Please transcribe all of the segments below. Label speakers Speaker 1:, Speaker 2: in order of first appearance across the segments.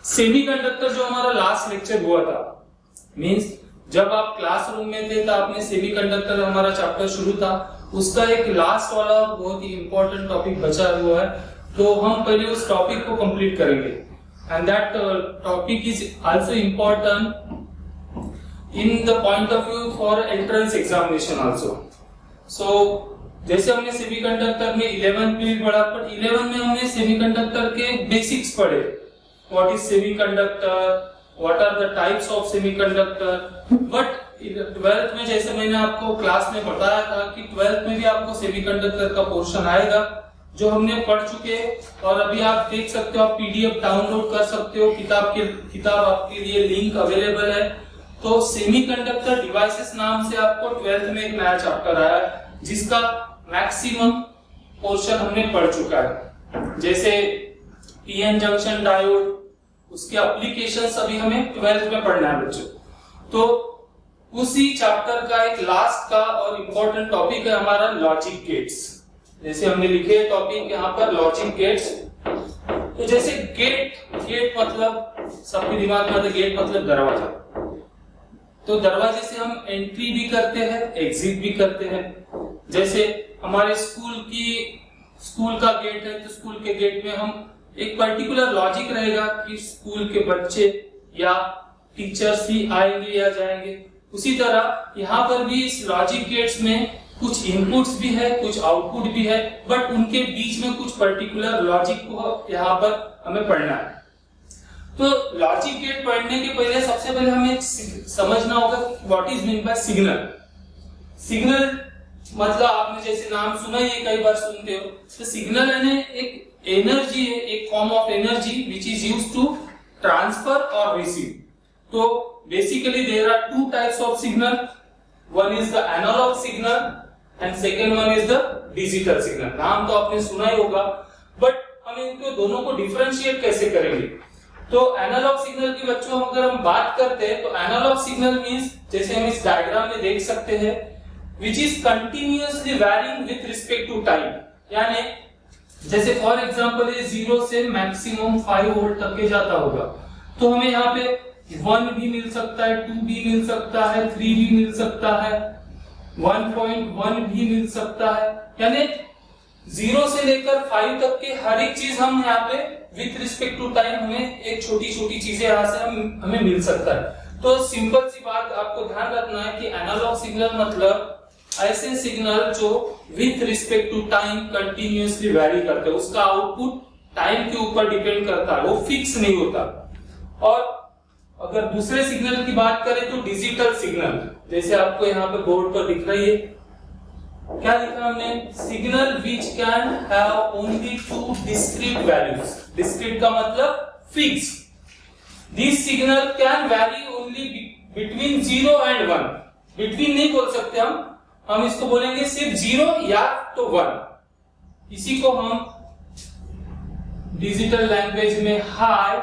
Speaker 1: Semiconductor जो हमारा last lecture हुआ था, मींस जब आप क्लासरूम में थे तो आपने सेमीकंडक्टर हमारा चैप्टर शुरू था, उसका एक लास्ट वाला बहुत ही इंपॉर्टेंट टॉपिक बचा हुआ है, तो हम पहले उस टॉपिक को कंप्लीट करेंगे। And that topic is also important in the point of view for entrance examination also. So जैसे हमने सेमीकंडक्टर में 11 पीरियड पढ़ा, पर 11 में हमने सेमीकंडक्टर के बेसिक्स पढ़े। What is semiconductor, what are the types of semiconductor. But 12th में जैसे मैंने आपको क्लास में बताया था कि 12th में भी आपको सेमीकंडक्टर का पोर्शन आएगा जो हमने पढ़ चुके, और अभी आप देख सकते हो, आप पीडीएफ डाउनलोड कर सकते हो, किताब आपके लिए लिंक अवेलेबल है। तो सेमीकंडक्टर डिवाइसेस नाम से आपको 12th में एक नया चैप्टर आया है जिसका मैक्सिमम पोर्शन हमने पढ़ चुका है, जैसे पीएन जंक्शन डायोड, उसके एप्लीकेशंस अभी हमें 12th में पढ़ना है बच्चों। तो उसी चैप्टर का एक लास्ट का और इम्पोर्टेंट टॉपिक है हमारा लॉजिक गेट्स। जैसे हमने लिखे टॉपिक यहाँ पर लॉजिक गेट्स। तो जैसे गेट मतलब सबके दिमाग में आता है, गेट मतलब दरवाजा। तो दरवाजे से हम एंट्री भी करते हैं, एग्जिट भी करते हैं। जैसे हमारे स्कूल का गेट है, तो स्कूल के गेट में हम एक पर्टिकुलर लॉजिक रहेगा कि स्कूल के बच्चे या टीचर्स ही आएंगे या जाएंगे। उसी तरह यहाँ पर भी इस लॉजिक गेट्स में कुछ इनपुट्स भी है, कुछ आउटपुट भी है, बट उनके बीच में कुछ पर्टिकुलर लॉजिक को यहाँ पर हमें पढ़ना है। तो लॉजिक गेट पढ़ने के पहले सबसे पहले हमें समझना होगा what is mean buy signal. Signal मतलब आपने जैसे नाम सुना ही है, कई बार सुनते हो। तो सिग्नल यानी एक एनर्जी है, एक form of energy which is used to transfer और रिसीव। तो basically there are two types of signal, one is the analog signal and second one is the digital signal. नाम तो आपने सुना ही होगा, बट हम इनको दोनों को डिफरेंशिएट कैसे करेंगे। तो एनालॉग सिग्नल की बच्चों अगर हम बात करते हैं तो एनालॉग सिग्नल मींस जैसे हम इस डायग्राम में देख सकते हैं, which is continuously varying with respect to time। यानी जैसे फॉर एग्जांपल ये 0 से मैक्सिमम 5 वोल्ट तक के जाता होगा, तो हमें यहाँ पे 1 भी मिल सकता है, 2 भी मिल सकता है, 3 भी मिल सकता है, 1.1 भी मिल सकता है। यानी 0 से लेकर 5 तक के हर एक चीज हम यहाँ पे विथ रिस्पेक्ट टू टाइम हमें एक छोटी छोटी चीजें यहाँ से हमें मिल सकता है। तो सिंपल सी बात आपको ध्यान रखना है कि एनालॉग सिग्नल मतलब ऐसे सिग्नल जो with respect to time continuously vary करते हैं, उसका आउटपुट टाइम के ऊपर डिपेंड करता है, वो फिक्स नहीं होता। और अगर दूसरे सिग्नल की बात करें तो डिजिटल सिग्नल, जैसे आपको यहाँ पे बोर्ड पर दिख रही है, क्या लिखा हमने, signal which can have only two discrete values. Discrete का मतलब fix. This signal can vary only between 0 and 1। Between नहीं बोल सकते हम इसको बोलेंगे सिर्फ 0 या तो 1। इसी को हम डिजिटल लैंग्वेज में high,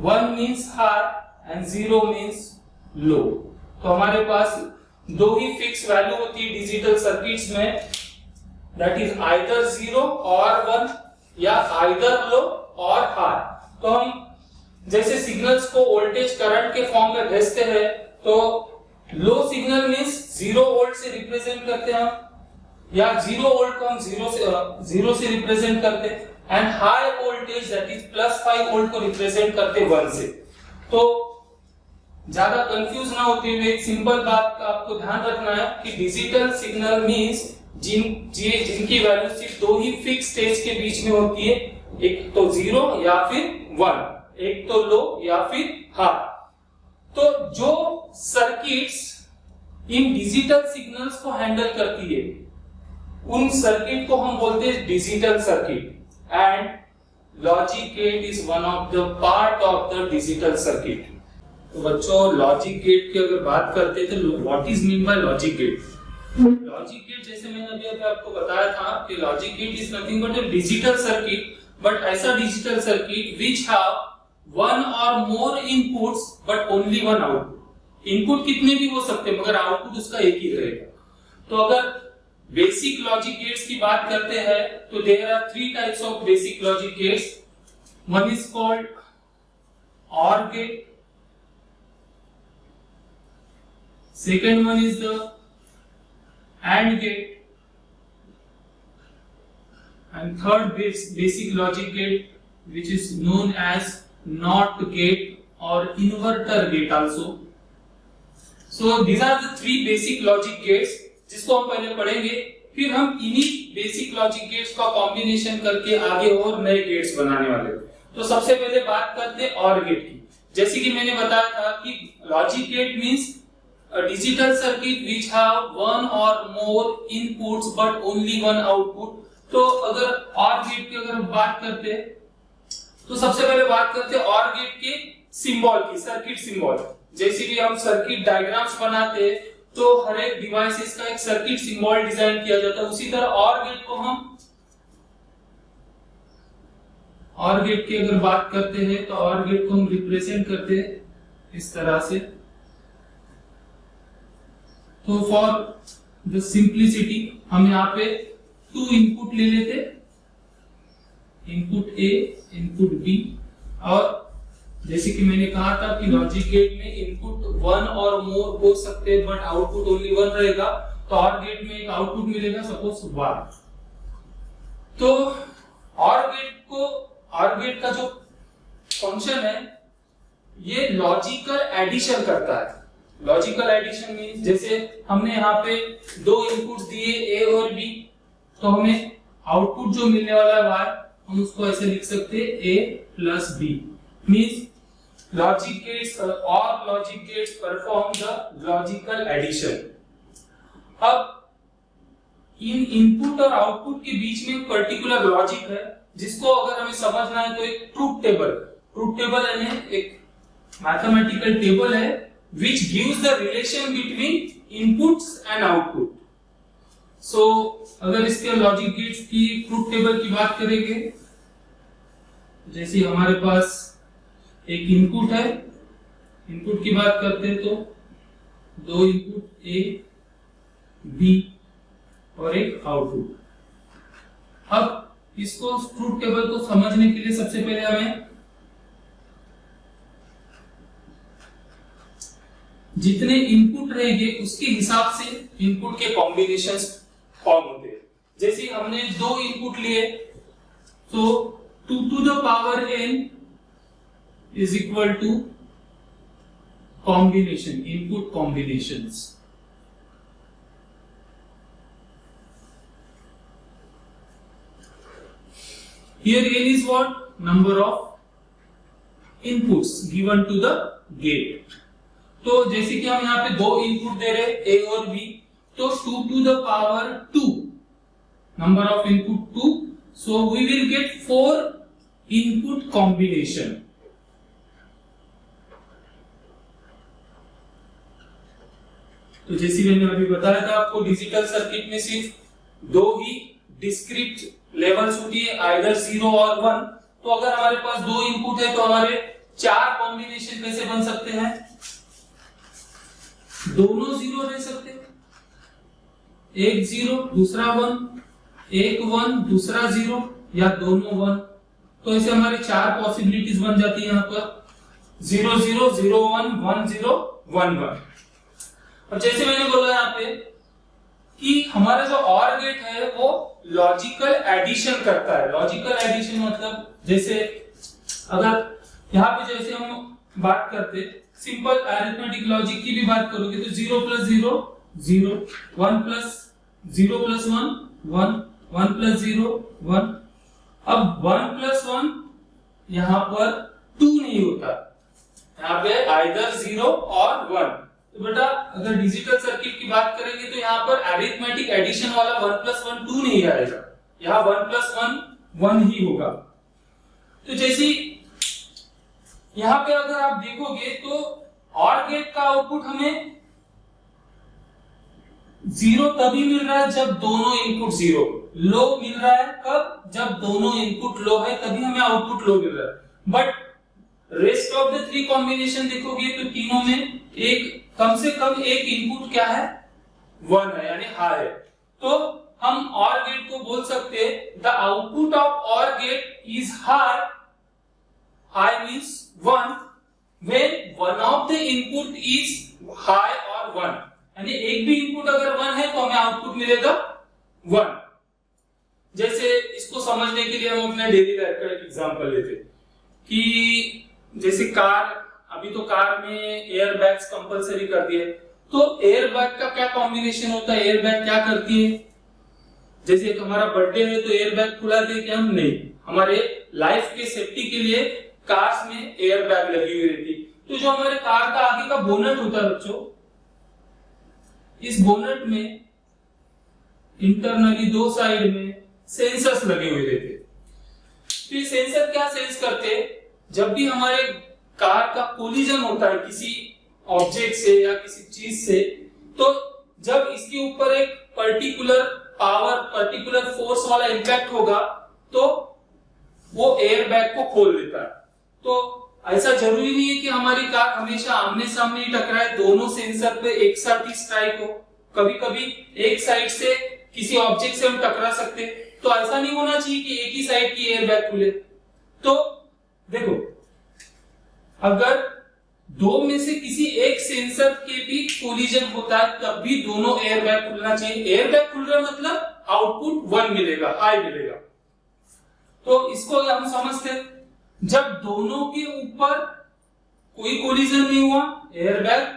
Speaker 1: 1 means high and 0 means low. तो हमारे पास दो ही फिक्स वैल्यू होती है डिजिटल सर्किट्स में, दैट इज आइदर 0 और 1 या आइदर लो और हाई। तो हम जैसे सिग्नल्स को वोल्टेज करंट के फॉर्म में भेजते हैं, तो लो सिग्नल मींस 0 वोल्ट से रिप्रेजेंट करते हैं हम, या 0 वोल्ट को हम 0 से रिप्रेजेंट करते हैं, and high voltage that is +5 volt को रिप्रेजेंट करते 1 से। तो ज्यादा कंफ्यूज ना होते हुए एक सिंपल बात का आपको ध्यान रखना है कि डिजिटल सिग्नल मींस जिनकी वैल्यू सिर्फ दो ही फिक्स स्टेज के बीच में होती है, एक तो 0 या फिर 1, एक तो लो या फिर हाई। तो जो सर्किट्स इन डिजिटल सिग्नल्स को हैंडल करती है, उन सर्किट को हम बोलते हैं digital circuit. And logic gate is one of the part of the digital circuit. तो बच्चों लॉजिक गेट की अगर बात करते हैं तो what is mean by logic gate. Logic gate जैसे मैंने अभी आपको बताया था कि logic gate is nothing but a digital circuit, but ऐसा digital circuit which have 1 or more inputs but only 1 output। Input कितने भी हो सकते हैं मगर आउटपुट उसका एक ही रहेगा। तो अगर बेसिक लॉजिक गेट्स की बात करते हैं तो there are 3 types of basic logic gates. one is called OR gate, second one is the AND gate, and third basic logic gate, which is known as NOT gate or inverter gate also. So these are the three basic logic gates जिसको हम पहले पढ़ेंगे, फिर हम इन्हीं basic logic gets का combination करके आगे और नए गेट्स बनाने वाले हैं। तो सबसे पहले बात करते हैं OR गेट की। जैसे कि मैंने बताया था कि logic gate means a digital circuit which have one or more inputs but only one output। तो अगर OR गेट की अगर बात करते हैं तो सबसे पहले बात करते हैं OR गेट के सिंबल की, सर्किट सिंबल। जैसे कि हम सर्किट डायग्राम्स बनाते हैं तो हर एक डिवाइसेस का एक सर्किट सिंबल डिजाइन किया जाता है, उसी तरह OR गेट को हम OR गेट की अगर बात करते हैं तो OR गेट को हम रिप्रेजेंट करते हैं इस तरह से। तो फॉर द सिंप्लिसिटी हम यहाँ पे 2 इनपुट ले लेते, इनपुट A, इनपुट B, और जैसे कि मैंने कहा था कि लॉजिक गेट में इनपुट 1 और मोर हो सकते हैं बट आउटपुट ओनली 1 रहेगा। तो OR गेट में एक आउटपुट मिलेगा सपोज 1। तो OR गेट का जो फंक्शन है ये लॉजिकल एडिशन करता है। लॉजिकल एडिशन मींस जैसे हमने यहाँ पे 2 इनपुट्स दिए A और B, तो हमें आउटपुट जो मिलने वाला है Y, हम उसको ऐसे लिख सकते हैं A plus B। Means logic gates or logic gates perform the logical addition। अब इन इनपुट और आउटपुट के बीच में पर्टिकुलर लॉजिक है जिसको अगर हमें समझना है तो एक ट्रूथ टेबल यानी एक मैथमेटिकल टेबल है which gives the relation between inputs and output। so अगर इसके लॉजिक गेट्स की ट्रूथ टेबल की बात करेंगे, जैसे हमारे पास एक इनपुट है, इनपुट की बात करते हैं तो 2 इनपुट A, B और एक आउटपुट। अब इसको ट्रूथ टेबल को समझने के लिए सबसे पहले हमें जितने इनपुट रहेंगे उसके हिसाब से इनपुट के कॉम्बिनेशंस फॉर्म होते हैं। जैसे हमने 2 इनपुट लिए तो 2 to the power n is equal to combination, input combinations। Here n is what? Number of inputs given to the gate। तो जैसे कि हम यहाँ पे 2 इनपुट दे रहे A और B, तो 2 to the power 2, number of input 2, so we will get 4 input combination। तो जैसे मैंने अभी बताया था आपको, डिजिटल सर्किट में सिर्फ 2 ही डिस्क्रीट लेवल्स होती है, आइदर 0 और 1। तो अगर हमारे पास 2 इनपुट है तो हमारे 4 कॉम्बिनेशन कैसे बन सकते हैं? दोनों 0 रह सकते हैं, एक 0 दूसरा 1, एक 1 दूसरा 0, या दोनों 1। तो ऐसे हमारे 4 पॉसिबिलिटीज बन जाती है यहाँ पर 0 0 0 1 1 0 1 1। और जैसे मैंने बोला यहाँ पे कि हमारा जो OR गेट है वो लॉजिकल एडिशन करता है। लॉजिकल एडिशन मतलब जैसे अगर यहाँ पे जैसे हम बात करते सिंपल अरिथमेटिक लॉजिक की भी बात करोगे तो 0 प्लस 0 0, 1 प्लस 0 प्लस 1 1, 1 प्लस 0 1। अब 1 प्लस 1 यहाँ पर 2 नहीं होता, यहाँ पे आइदर 0 और 1। तो बेटा अगर डिजिटल सर्किट की बात करेंगे तो यहाँ पर अरिथमेटिक एडिशन वाला 1 प्लस 1 2 नहीं आएगा, यहाँ 1 प्लस 1 1 ही होगा। तो जैसे यहाँ पे अगर आप देखोगे तो OR गेट का आउटपुट हमें 0 तभी मिल रहा है जब दोनों इनपुट 0, लो मिल रहा है कब? जब दोनों इनपुट लो है तभी हमें आउटपुट लो मिल रहा है। But rest of the 3 combination देखोगे तो तीनों में एक कम से कम एक इनपुट क्या है? 1 है, यानी हाई है। तो हम OR गेट को बोल सकते हैं the output of OR gate is high high means 1 when one of the input is high or 1, यानी एक भी इनपुट अगर 1 है तो हमें आउटपुट मिलेगा 1। जैसे इसको समझने के लिए हम अपने डेली लाइफ का एक एग्जांपल लेते कि जैसे कार, अभी तो कार में एयर बैग्स कंपलसरी कर दिए, तो एयर बैग का क्या कॉम्बिनेशन होता है, एयर बैग क्या करती है, जैसे एक हमारा बर्थडे है तो एयर बैग खुला दे कि हम नहीं, हमारे लाइफ के सेफ्टी के लिए कार्स में एयर बैग लगी हुई रहती। तो जो हमारे कार का आगे का बोनट होता है बच्चों, इस बोनट में इंटरनली दो साइड में सेंसर्स लगे हुए रहते। तो ये सेंसर क्या सेंस करते, जब भी हमारे कार का कोलिजन होता है किसी ऑब्जेक्ट से या किसी चीज से, तो जब इसके ऊपर एक पर्टिकुलर पावर, पर्टिकुलर फोर्स वाला इंपैक्ट होगा तो वो एयर बैग को खोल देता है। तो ऐसा जरूरी नहीं है कि हमारी कार हमेशा आमने सामने ही टकराए, दोनों सेंसर पे एक साथ ही स्ट्राइक हो। कभी कभी एक साइड से किसी ऑब्जेक्ट से हम टकरा सकते, तो ऐसा नहीं होना चाहिए कि एक ही साइड की एयर बैग खुले। तो देखो, अगर दो में से किसी एक सेंसर के भी कोलिजन होता है तब भी दोनों एयर बैग खुलना चाहिए। एयर बैग खुल रहा मतलब आउटपुट 1 मिलेगा, हाई मिलेगा। तो इसको हम समझते, जब दोनों के ऊपर कोई कोलिजन नहीं हुआ, एयर बैग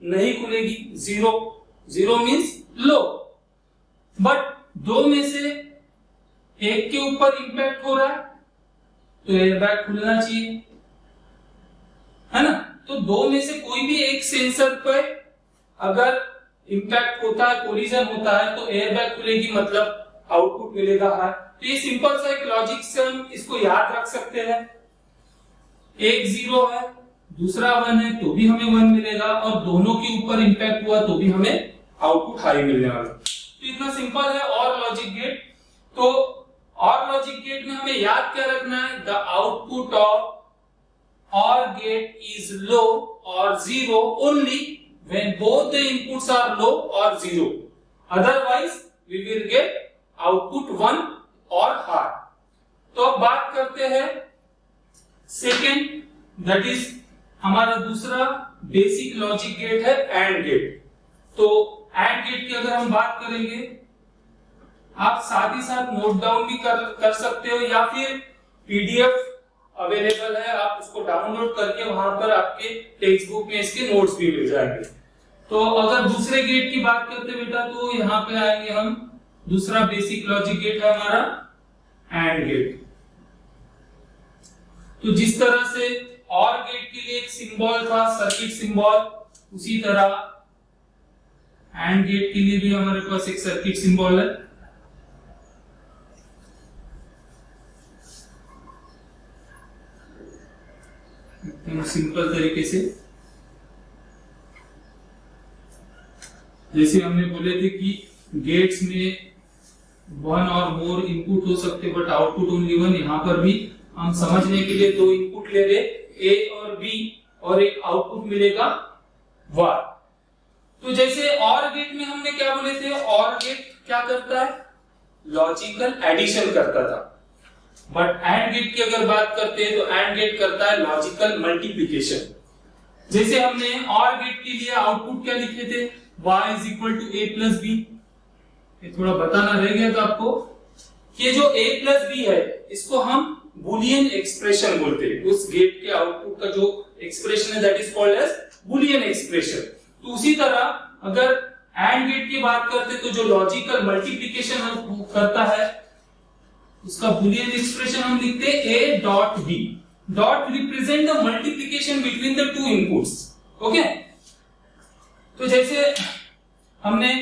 Speaker 1: नहीं खुलेगी, zero. Zero means low. But दो में से एक के ऊपर इंपैक्ट हो रहा है तो एयर बैग खुलना चाहिए, है ना। तो दो में से कोई भी एक सेंसर पर अगर इंपैक्ट होता है, कोलिजन होता है, तो एयर बैग खुलेगी, मतलब आउटपुट मिलेगा हाई। तो ये सिंपल सा एक लॉजिक से हम इसको याद रख सकते हैं। एक 0 है, दूसरा 1 है तो भी हमें 1 मिलेगा, और दोनों के ऊपर इंपैक्ट हुआ तो भी हमें आउटपुट हाई मिलने वाला। तो इतना सिंपल है और लॉजिक गेट। तो और लॉजिक गेट में हमें याद क्या रखना है, the output of OR gate is low or 0 only when both the inputs are low or 0. Otherwise, we will get output 1 or high. तो अब बात करते हैं सेकेंड, दैट इज हमारा दूसरा बेसिक लॉजिक गेट है AND गेट। तो AND gate की अगर हम बात करेंगे, आप साथ ही साथ नोट डाउन भी कर सकते हो, या फिर PDF अवेलेबल है, आप उसको डाउनलोड करके वहां पर आपके टेक्स्ट बुक में इसके नोट्स भी मिल जाएंगे। तो अगर दूसरे गेट की बात करते बेटा, तो यहाँ पे आएंगे हम, दूसरा बेसिक लॉजिक गेट है हमारा AND गेट। तो जिस तरह से OR गेट के लिए एक सिंबल था, सर्किट सिंबल, उसी तरह AND गेट के लिए भी हमारे पास एक सर्किट सिंबल है। सिंपल तरीके से, जैसे हमने बोले थे कि गेट्स में 1 और मोर इनपुट हो सकते बट आउटपुट ओनली 1, यहां पर भी हम समझने के लिए 2 इनपुट ले रहे, A और B, और एक आउटपुट मिलेगा Y। तो जैसे OR गेट में हमने क्या बोले थे, OR गेट क्या करता है, लॉजिकल एडिशन करता था। बट AND गेट की अगर बात करते हैं तो AND गेट करता है लॉजिकल मल्टीप्लिकेशन। जैसे हमने OR गेट के लिए आउटपुट क्या लिखे थे, y is equal to a plus B. ये थोड़ा बताना रह गया था आपको, ये जो a प्लस बी है इसको हम बुलियन एक्सप्रेशन बोलते हैं। उस गेट के आउटपुट का जो एक्सप्रेशन है that is called as boolean expression. तो उसी तरह अगर AND गेट की बात करते तो जो लॉजिकल मल्टीप्लिकेशन करता है उसका बुलियन एक्सप्रेशन हम लिखते हैं a dot b। Dot represent the multiplication between the two inputs. Okay, तो जैसे हमने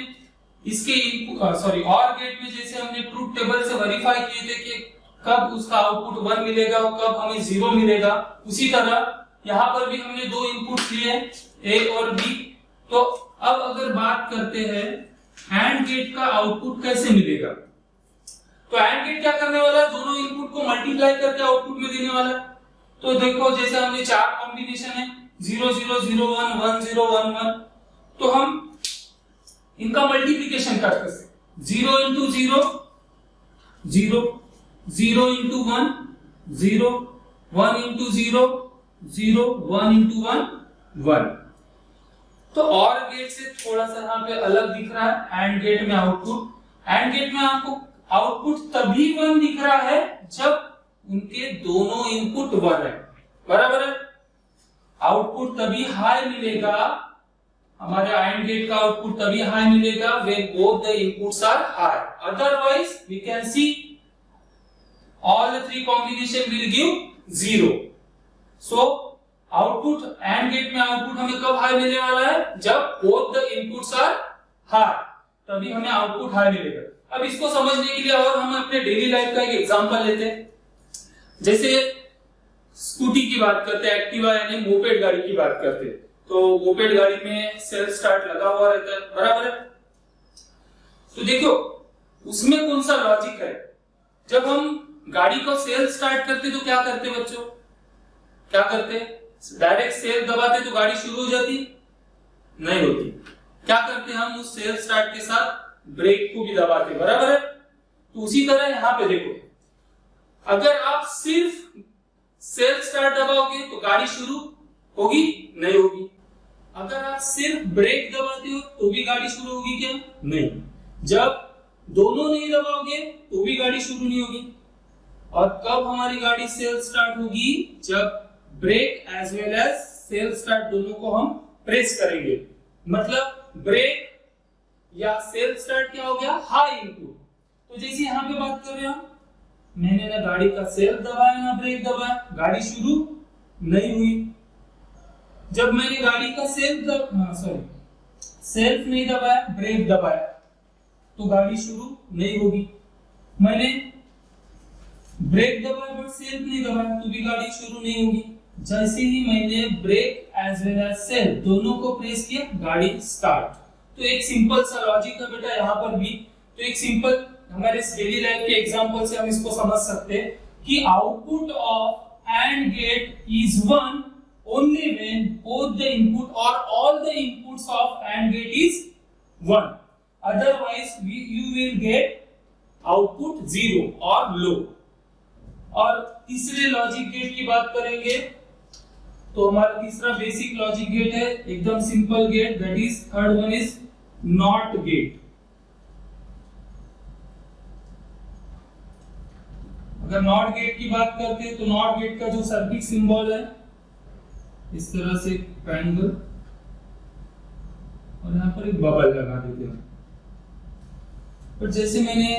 Speaker 1: इसके OR गेट में जैसे हमने ट्रूथ टेबल से वेरीफाई किए थे कि कब उसका आउटपुट 1 मिलेगा और कब हमें 0 मिलेगा, उसी तरह यहाँ पर भी हमने 2 इनपुट लिए a और b। तो अब अगर बात करते हैं AND गेट का आउटपुट कैसे मिलेगा, तो AND गेट क्या करने वाला है, दोनों इनपुट को मल्टीप्लाई करके आउटपुट में देने वाला है। तो देखो जैसे हमने 4 कॉम्बिनेशन है 0 0 0 1 1 0 1 1, तो हम इनका मल्टीप्लिकेशन कर सकते, 0 इंटू 0 0, 0 इंटू 1 0, 1 into 0 0, 1 into 1 1। तो और गेट से थोड़ा सा यहाँ पे अलग दिख रहा है एंड गेट में आउटपुट। एंड गेट में आपको आउटपुट तभी 1 दिख रहा है जब उनके दोनों इनपुट 1 है, बराबर है। आउटपुट तभी हाई मिलेगा, हमारे AND गेट का आउटपुट तभी हाई मिलेगा when both the inputs are high, otherwise we can see all the three combination will give 0। so output AND gate में आउटपुट हमें कब हाई मिलने वाला है, जब both the inputs are high, तभी हमें आउटपुट हाई मिलेगा। अब इसको समझने के लिए और हम अपने डेली लाइफ का एक एग्जांपल लेते हैं। जैसे स्कूटी की बात करते हैं, एक्टिवा यानी मोपेड गाड़ी की बात करते हैं, तो मोपेड गाड़ी में सेल्फ स्टार्ट लगा हुआ रहता है, बराबर है। तो देखो उसमें कौन सा लॉजिक है, जब हम गाड़ी को सेल्फ स्टार्ट करते तो क्या करते बच्चों, क्या करते, डायरेक्ट सेल्फ दबाते तो गाड़ी शुरू हो जाती, नहीं होती। क्या करते हम उस सेल्फ स्टार्ट के साथ ब्रेक को भी दबाते, बराबर है। तो उसी तरह यहाँ पे देखो, अगर आप सिर्फ सेल्फ स्टार्ट दबाओगे तो गाड़ी शुरू होगी, नहीं होगी। अगर आप सिर्फ ब्रेक दबाते हो तो भी गाड़ी शुरू होगी क्या, नहीं। जब दोनों नहीं दबाओगे तो भी गाड़ी शुरू नहीं होगी। और कब हमारी गाड़ी सेल्फ स्टार्ट होगी, जब brake as well as self start दोनों को हम प्रेस करेंगे। मतलब ब्रेक या सेल्फ स्टार्ट क्या हो गया, हाई इनपुट। तो जैसे यहाँ पे बात कर रहे हैं, मैंने ना गाड़ी का सेल्फ दबाया ना ब्रेक दबाया, गाड़ी शुरू नहीं हुई। जब मैंने गाड़ी का सेल्फ नहीं दबाया, ब्रेक दबाया, तो गाड़ी शुरू नहीं होगी। मैंने ब्रेक दबाया बट सेल्फ नहीं दबाया तो भी गाड़ी शुरू नहीं होगी। जैसे ही मैंने brake as well as self दोनों को प्रेस किया, गाड़ी स्टार्ट। तो एक सिंपल सा लॉजिक है बेटा यहाँ पर भी। तो एक सिंपल हमारे डेली लाइफ के एग्जांपल से हम इसको समझ सकते हैं कि output of AND gate is 1 only when both the input or all the inputs of AND gate is 1, otherwise you will get output 0 or low। और तीसरे लॉजिक गेट की बात करेंगे तो हमारा तीसरा बेसिक लॉजिक गेट है, एकदम simple gate, that is third one is not gate. अगर नॉट गेट की बात करते हैं तो नॉट गेट का जो सर्किट सिंबल है इस तरह से ट्रायंगल, और यहाँ पर एक बबल लगा देते हैं। पर जैसे मैंने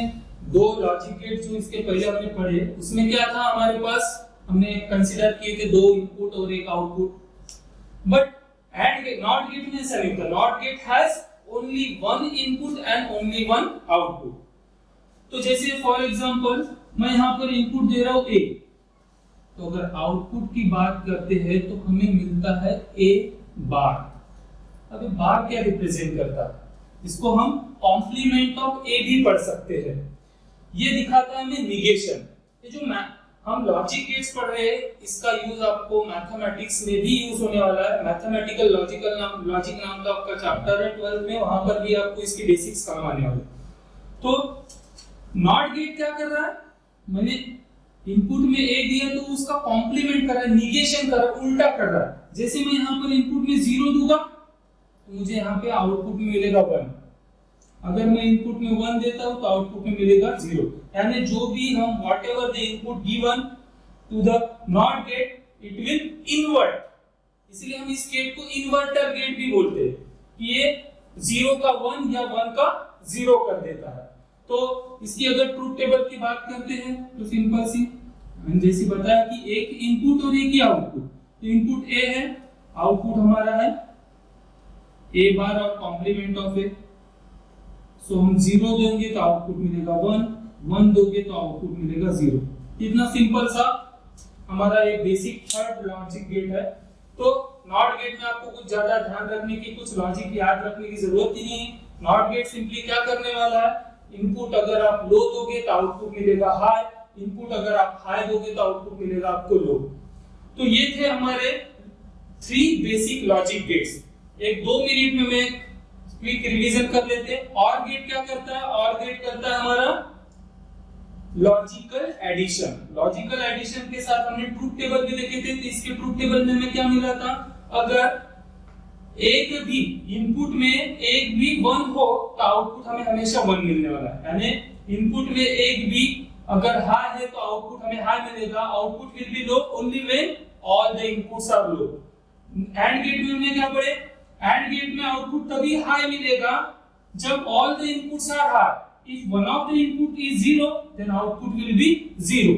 Speaker 1: दो लॉजिक गेट जो इसके पहले हमने पढ़े, उसमें क्या था, हमारे पास हमने कंसीडर किए थे 2 इनपुट और 1 output. But AND gate, not gate में ऐसा नहीं होता। Not gate has only 1 input and only 1 output. तो जैसे फॉर एग्जांपल मैं यहाँ पर इनपुट दे रहा हूँ A, तो अगर आउटपुट की बात करते हैं तो हमें मिलता है A बार। अब बार क्या रिप्रेजेंट करता है, इसको हम कॉम्प्लीमेंट ऑफ A भी पढ़ सकते हैं। ये दिखाता है हमें निगेशन। ये जो हम लॉजिक गेट्स पढ़ रहे हैं, इसका यूज आपको मैथमेटिक्स में भी यूज होने वाला है। मैथमेटिकल लॉजिक नाम का आपका चैप्टर है 12 में, वहां पर भी आपको इसकी बेसिक्स काम आने वाले। तो नॉट गेट क्या कर रहा है, मैंने इनपुट में A दिया तो उसका कॉम्प्लीमेंट कर रहा है, निगेशन कर रहा है, उल्टा कर रहा है। जैसे मैं यहाँ पर इनपुट में 0 दूंगा तो मुझे यहाँ पे आउटपुट में मिलेगा 1। अगर मैं इनपुट में 1 देता हूँ तो आउटपुट में मिलेगा 0। यानी जो भी हम whatever the input given to the not gate, it will invert. इसलिए हम इस गेट को इन्वर्टर गेट भी बोलते हैं कि ये 0 का 1 या 1 का 0 कर देता है। तो इसकी अगर ट्रूथ टेबल की बात करते हैं तो सिंपल सी, मैंने जैसे बताया कि एक इनपुट और एक ही आउटपुट। तो इनपुट A है, आउटपुट हमारा है A बार और कॉम्प्लीमेंट ऑफ A। सो हम 0 देंगे तो आउटपुट मिलेगा 1, 1 दोगे तो आउटपुट मिलेगा 0। इतना सिंपल सा हमारा एक बेसिक थर्ड लॉजिक गेट है। तो नॉट गेट में आपको कुछ ज्यादा ध्यान रखने की, कुछ लॉजिक याद रखने की जरूरत ही नहीं है। नॉट गेट सिंपली क्या करने वाला है, इनपुट अगर आप लो दोगे तो आउटपुट मिलेगा हाई, इनपुट अगर आप हाई दोगे तो आउटपुट मिलेगा आपको लो। तो ये थे हमारे 3 बेसिक लॉजिक गेट्स। एक 2 मिनट में मैं क्विक रिवीजन कर लेते हैं। और गेट क्या करता है, और गेट करता है हमारा लॉजिकल एडिशन। लॉजिकल एडिशन के साथ हमने ट्रूथ टेबल भी देखे थे, तो इसके ट्रूथ टेबल में हमें क्या मिला था, अगर एक भी इनपुट में एक भी 1 हो तो आउटपुट हमें हमेशा 1 मिलने वाला है। यानी इनपुट में एक भी अगर हाई है तो आउटपुट हमें हाई मिलेगा, output will be low only when all the inputs are low. And gate में हमने क्या पढ़े, एंड गेट में आउटपुट तभी हाई मिलेगा जब all the inputs are high. If one of the input is 0 then output will be 0।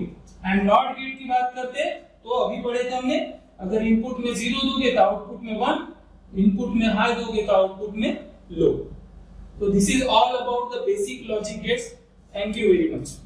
Speaker 1: And not gate की बात करते तो अभी पढ़े थे हमने, अगर इनपुट में 0 दोगे तो आउटपुट में 1, इनपुट में हाई दोगे तो आउटपुट में लो। तो this is all about the basic logic gets. Thank you very much.